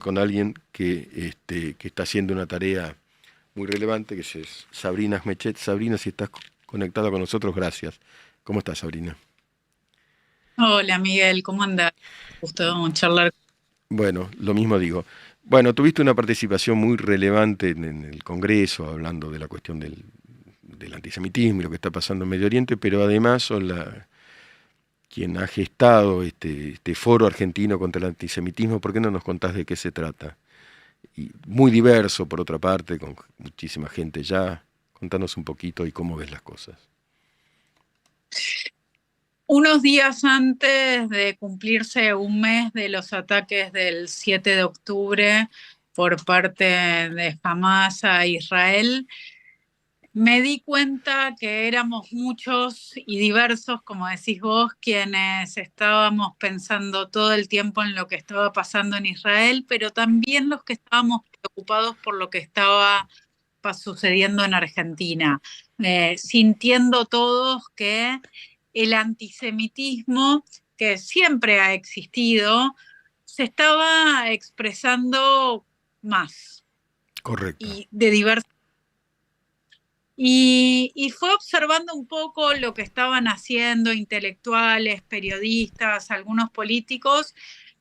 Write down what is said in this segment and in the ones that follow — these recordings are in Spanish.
con alguien que está haciendo una tarea muy relevante, que es Sabrina Smechet. Sabrina, si estás conectada con nosotros, gracias. ¿Cómo estás, Sabrina? Hola Miguel, ¿cómo andás? Gusto charlar. Bueno, lo mismo digo. Bueno, tuviste una participación muy relevante en el Congreso, hablando de la cuestión del antisemitismo y lo que está pasando en Medio Oriente, pero además son quien ha gestado este foro argentino contra el antisemitismo. ¿Por qué no nos contás de qué se trata? Y muy diverso, por otra parte, con muchísima gente ya. Contanos un poquito y cómo ves las cosas. Unos días antes de cumplirse un mes de los ataques del 7 de octubre por parte de Hamas a Israel, me di cuenta que éramos muchos y diversos, como decís vos, quienes estábamos pensando todo el tiempo en lo que estaba pasando en Israel, pero también los que estábamos preocupados por lo que estaba sucediendo en Argentina, sintiendo todos que el antisemitismo, que siempre ha existido, se estaba expresando más Correcto. y de diversas. Y fue observando un poco lo que estaban haciendo intelectuales, periodistas, algunos políticos,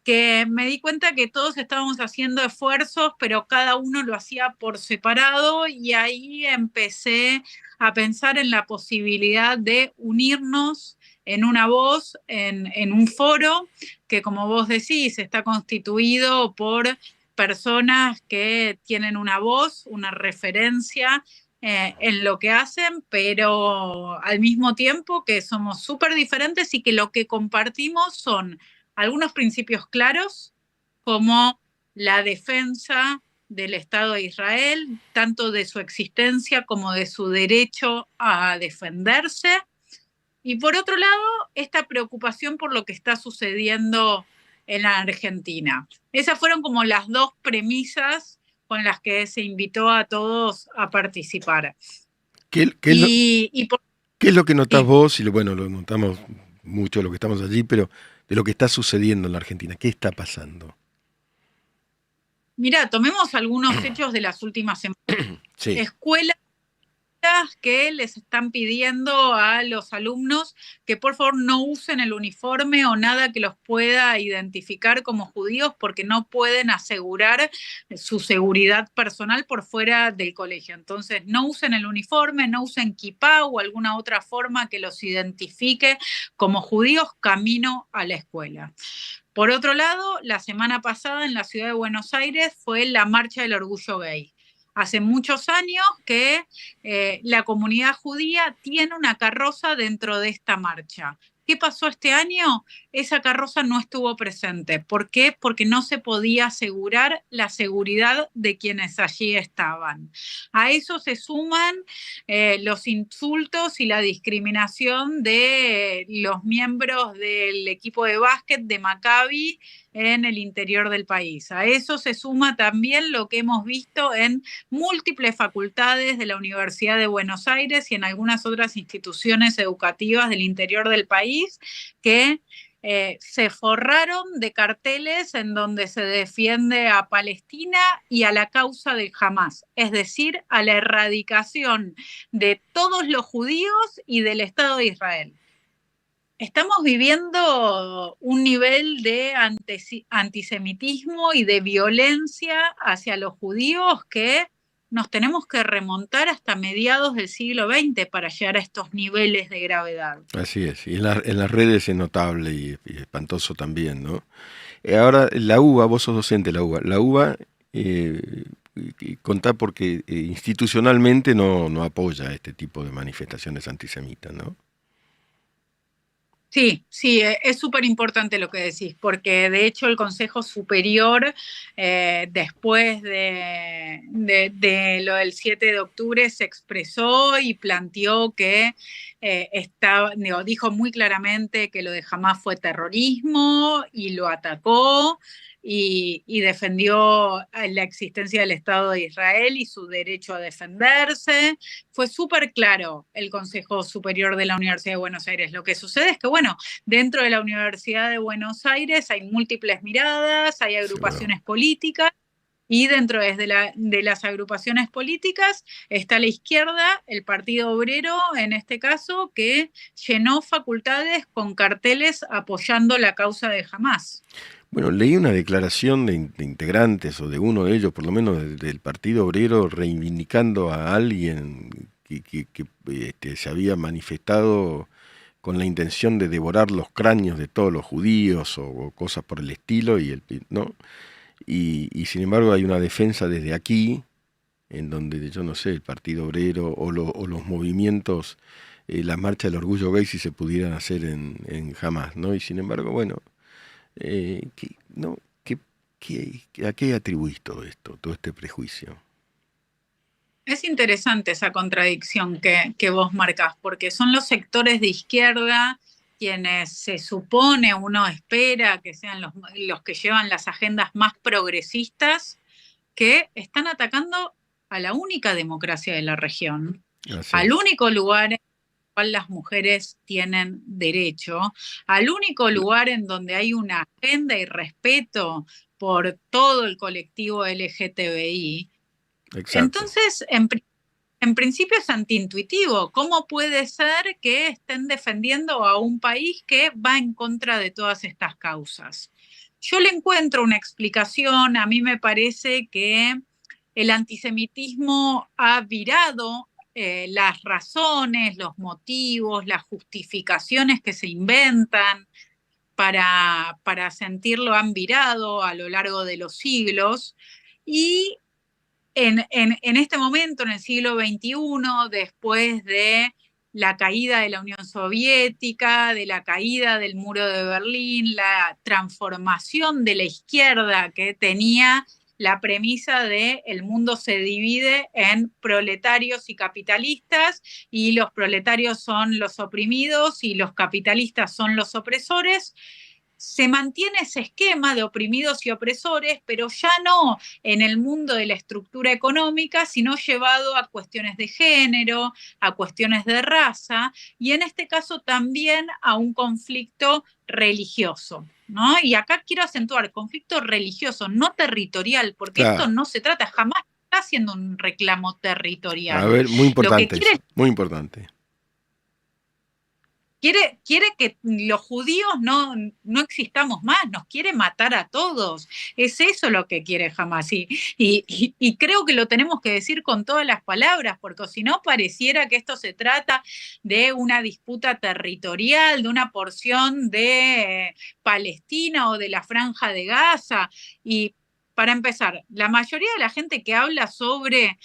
que me di cuenta que todos estábamos haciendo esfuerzos, pero cada uno lo hacía por separado, y ahí empecé a pensar en la posibilidad de unirnos en una voz, en un foro que, como vos decís, está constituido por personas que tienen una voz, una referencia en lo que hacen, pero al mismo tiempo que somos súper diferentes y que lo que compartimos son algunos principios claros, como la defensa del Estado de Israel, tanto de su existencia como de su derecho a defenderse. Y por otro lado, esta preocupación por lo que está sucediendo en la Argentina. Esas fueron como las dos premisas con las que se invitó a todos a participar. ¿Qué, qué es lo, Y por qué es lo que notás sí, vos? Y bueno, lo notamos mucho lo que estamos allí, pero de lo que está sucediendo en la Argentina. ¿Qué está pasando? mira, tomemos algunos hechos de las últimas semanas. Sí. Escuelas que les están pidiendo a los alumnos que por favor no usen el uniforme o nada que los pueda identificar como judíos, porque no pueden asegurar su seguridad personal por fuera del colegio. Entonces, no usen el uniforme, no usen kipá o alguna otra forma que los identifique como judíos camino a la escuela. Por otro lado, la semana pasada en la ciudad de Buenos Aires fue la Marcha del Orgullo Gay. Hace muchos años que la comunidad judía tiene una carroza dentro de esta marcha. ¿Qué pasó este año? Esa carroza no estuvo presente. ¿Por qué? Porque no se podía asegurar la seguridad de quienes allí estaban. A eso se suman los insultos y la discriminación de los miembros del equipo de básquet de Maccabi en el interior del país. A eso se suma también lo que hemos visto en múltiples facultades de la Universidad de Buenos Aires y en algunas otras instituciones educativas del interior del país, que se forraron de carteles en donde se defiende a Palestina y a la causa del Hamas, es decir, a la erradicación de todos los judíos y del Estado de Israel. Estamos viviendo un nivel de antisemitismo y de violencia hacia los judíos que nos tenemos que remontar hasta mediados del siglo XX para llegar a estos niveles de gravedad. Así es. Y en las redes es notable y espantoso también, ¿no? Ahora, la UBA, vos sos docente de la UBA. La UBA, contá porque institucionalmente no apoya este tipo de manifestaciones antisemitas, ¿no? Sí, sí, es súper importante lo que decís, porque de hecho el Consejo Superior, después de lo del 7 de octubre, se expresó y planteó que dijo muy claramente que lo de Hamás fue terrorismo y lo atacó y defendió la existencia del Estado de Israel y su derecho a defenderse. Fue súper claro el Consejo Superior de la Universidad de Buenos Aires. Lo que sucede es que, bueno, dentro de la Universidad de Buenos Aires hay múltiples miradas, hay Seguro. agrupaciones políticas. Y dentro de las agrupaciones políticas está la izquierda, el Partido Obrero, en este caso, que llenó facultades con carteles apoyando la causa de Hamás. Bueno, leí una declaración de integrantes, o de uno de ellos, por lo menos del Partido Obrero, reivindicando a alguien que se había manifestado con la intención de devorar los cráneos de todos los judíos o cosas por el estilo, ¿no? Y sin embargo hay una defensa desde aquí, en donde yo no sé, el Partido Obrero o los movimientos, la marcha del orgullo gay si se pudieran hacer en Hamás, ¿no? Y sin embargo, bueno, ¿no? ¿A qué atribuís todo esto, todo este prejuicio? Es interesante esa contradicción que vos marcás, porque son los sectores de izquierda quienes se supone, uno espera que sean los que llevan las agendas más progresistas, que están atacando a la única democracia de la región, Así al es. único lugar en el cual las mujeres tienen derecho, al único lugar en donde hay una agenda y respeto por todo el colectivo LGTBI. Exacto. Entonces, en principio es antiintuitivo. ¿Cómo puede ser que estén defendiendo a un país que va en contra de todas estas causas? Yo le encuentro una explicación. A mí me parece que el antisemitismo ha virado las razones, los motivos, las justificaciones que se inventan para sentirlo han virado a lo largo de los siglos. Y en este momento, en el siglo XXI, después de la caída de la Unión Soviética, de la caída del muro de Berlín, la transformación de la izquierda que tenía la premisa de el mundo se divide en proletarios y capitalistas y los proletarios son los oprimidos y los capitalistas son los opresores, se mantiene ese esquema de oprimidos y opresores, pero ya no en el mundo de la estructura económica, sino llevado a cuestiones de género, a cuestiones de raza, y en este caso también a un conflicto religioso, ¿no? Y acá quiero acentuar conflicto religioso, no territorial, porque esto Claro. no se trata, jamás está haciendo un reclamo A territorial. ver, muy Lo que importante quiere eso, muy importante. quiere que los judíos no existamos más, nos quiere matar a todos. Es eso lo que quiere Hamas. Y creo que lo tenemos que decir con todas las palabras, porque si no pareciera que esto se trata de una disputa territorial, de una porción de Palestina o de la Franja de Gaza. Y para empezar, la mayoría de la gente que habla sobre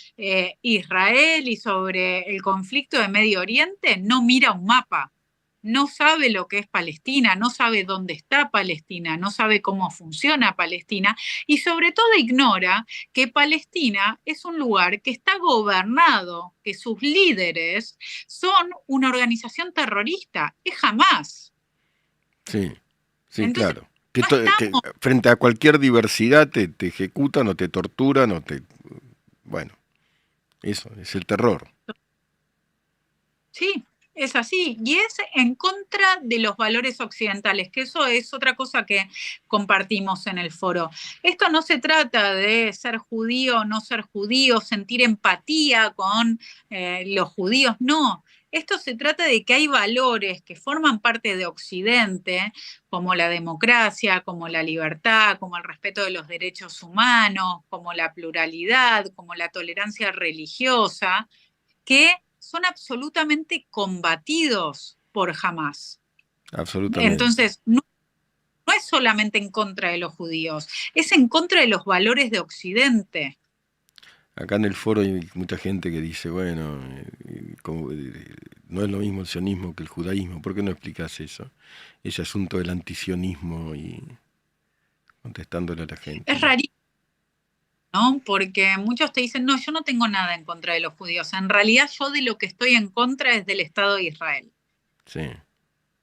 Israel y sobre el conflicto de Medio Oriente no mira un mapa, no sabe lo que es Palestina, no sabe dónde está Palestina, no sabe cómo funciona Palestina y sobre todo ignora que Palestina es un lugar que está gobernado, que sus líderes son una organización terrorista, es Hamás. Sí, sí, Entonces, claro. no Que estamos, frente a cualquier diversidad te ejecutan o te torturan o te... Bueno, eso es el terror. sí, es así, y es en contra de los valores occidentales, que eso es otra cosa que compartimos en el foro. Esto no se trata de ser judío o no ser judío, sentir empatía con los judíos, no. Esto se trata de que hay valores que forman parte de Occidente, como la democracia, como la libertad, como el respeto de los derechos humanos, como la pluralidad, como la tolerancia religiosa, que son absolutamente combatidos por Hamas. Absolutamente. Entonces, no es solamente en contra de los judíos, es en contra de los valores de Occidente. Acá en el foro hay mucha gente que dice, bueno, no es lo mismo el sionismo que el judaísmo. ¿Por qué no explicas eso? Ese asunto del antisionismo y contestándole a la gente, Es ¿no? rarísimo. ¿no? Porque muchos te dicen, no, yo no tengo nada en contra de los judíos. En realidad yo de lo que estoy en contra es del Estado de Israel. Sí.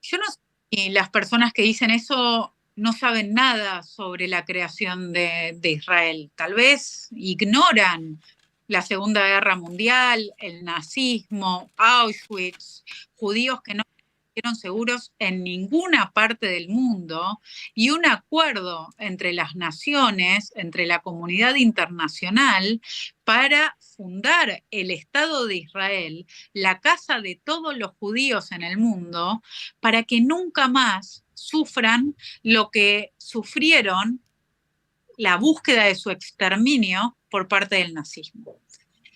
Yo no sé si las personas que dicen eso no saben nada sobre la creación de Israel. Tal vez ignoran la Segunda Guerra Mundial, el nazismo, Auschwitz, judíos que no estuvieron seguros en ninguna parte del mundo y un acuerdo entre las naciones, entre la comunidad internacional, para fundar el Estado de Israel, la casa de todos los judíos en el mundo, para que nunca más sufran lo que sufrieron, la búsqueda de su exterminio por parte del nazismo.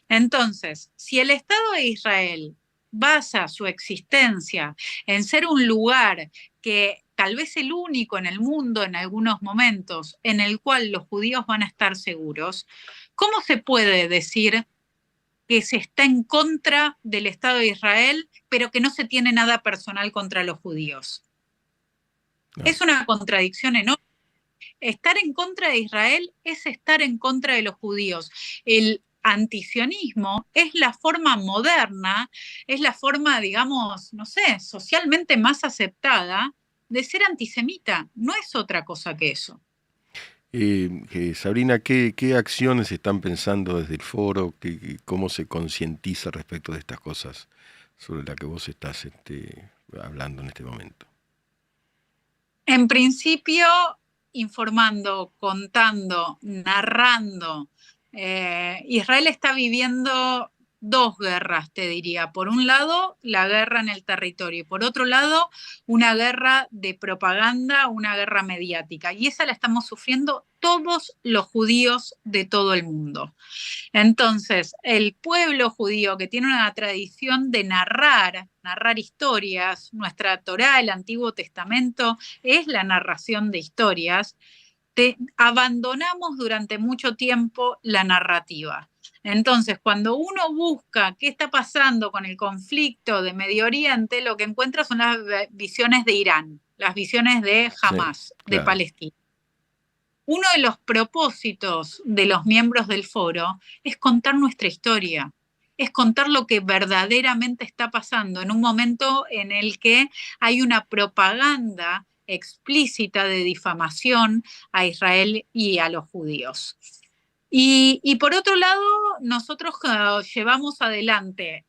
Entonces, si el Estado de Israel basa su existencia en ser un lugar que tal vez el único en el mundo en algunos momentos en el cual los judíos van a estar seguros, ¿cómo se puede decir que se está en contra del Estado de Israel, pero que no se tiene nada personal contra los judíos? No. Es una contradicción enorme. Estar en contra de Israel es estar en contra de los judíos. El antisionismo es la forma moderna, es la forma, digamos, no sé, socialmente más aceptada de ser antisemita. No es otra cosa que eso. Sabrina, ¿qué acciones están pensando desde el foro? ¿Cómo se concientiza respecto de estas cosas sobre las que vos estás hablando en este momento? En principio, informando, contando, narrando. Israel está viviendo dos guerras, te diría. Por un lado, la guerra en el territorio y por otro lado, una guerra de propaganda, una guerra mediática. Y esa la estamos sufriendo todos los judíos de todo el mundo. Entonces, el pueblo judío que tiene una tradición de narrar historias, nuestra Torá, el Antiguo Testamento, es la narración de historias, abandonamos durante mucho tiempo la narrativa. Entonces, cuando uno busca qué está pasando con el conflicto de Medio Oriente, lo que encuentra son las visiones de Irán, las visiones de Sí, Hamás, de claro. Palestina. Uno de los propósitos de los miembros del foro es contar nuestra historia, es contar lo que verdaderamente está pasando en un momento en el que hay una propaganda explícita de difamación a Israel y a los judíos. Y por otro lado, nosotros llevamos adelante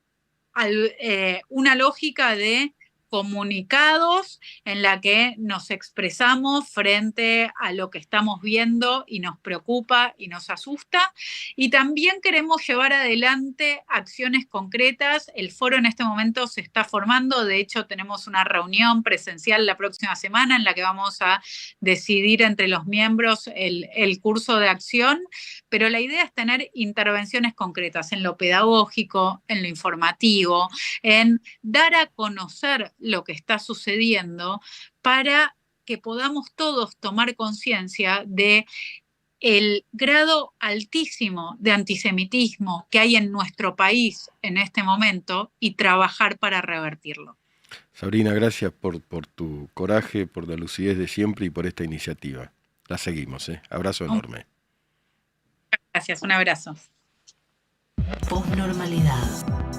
una lógica de comunicados en la que nos expresamos frente a lo que estamos viendo y nos preocupa y nos asusta. Y también queremos llevar adelante acciones concretas. El foro en este momento se está formando. De hecho, tenemos una reunión presencial la próxima semana en la que vamos a decidir entre los miembros el curso de acción. Pero la idea es tener intervenciones concretas en lo pedagógico, en lo informativo, en dar a conocer lo que está sucediendo para que podamos todos tomar conciencia de el grado altísimo de antisemitismo que hay en nuestro país en este momento y trabajar para revertirlo. Sabrina, gracias por tu coraje, por la lucidez de siempre y por esta iniciativa. La seguimos, ¿eh? Abrazo enorme. Gracias, un abrazo. Posnormalidad.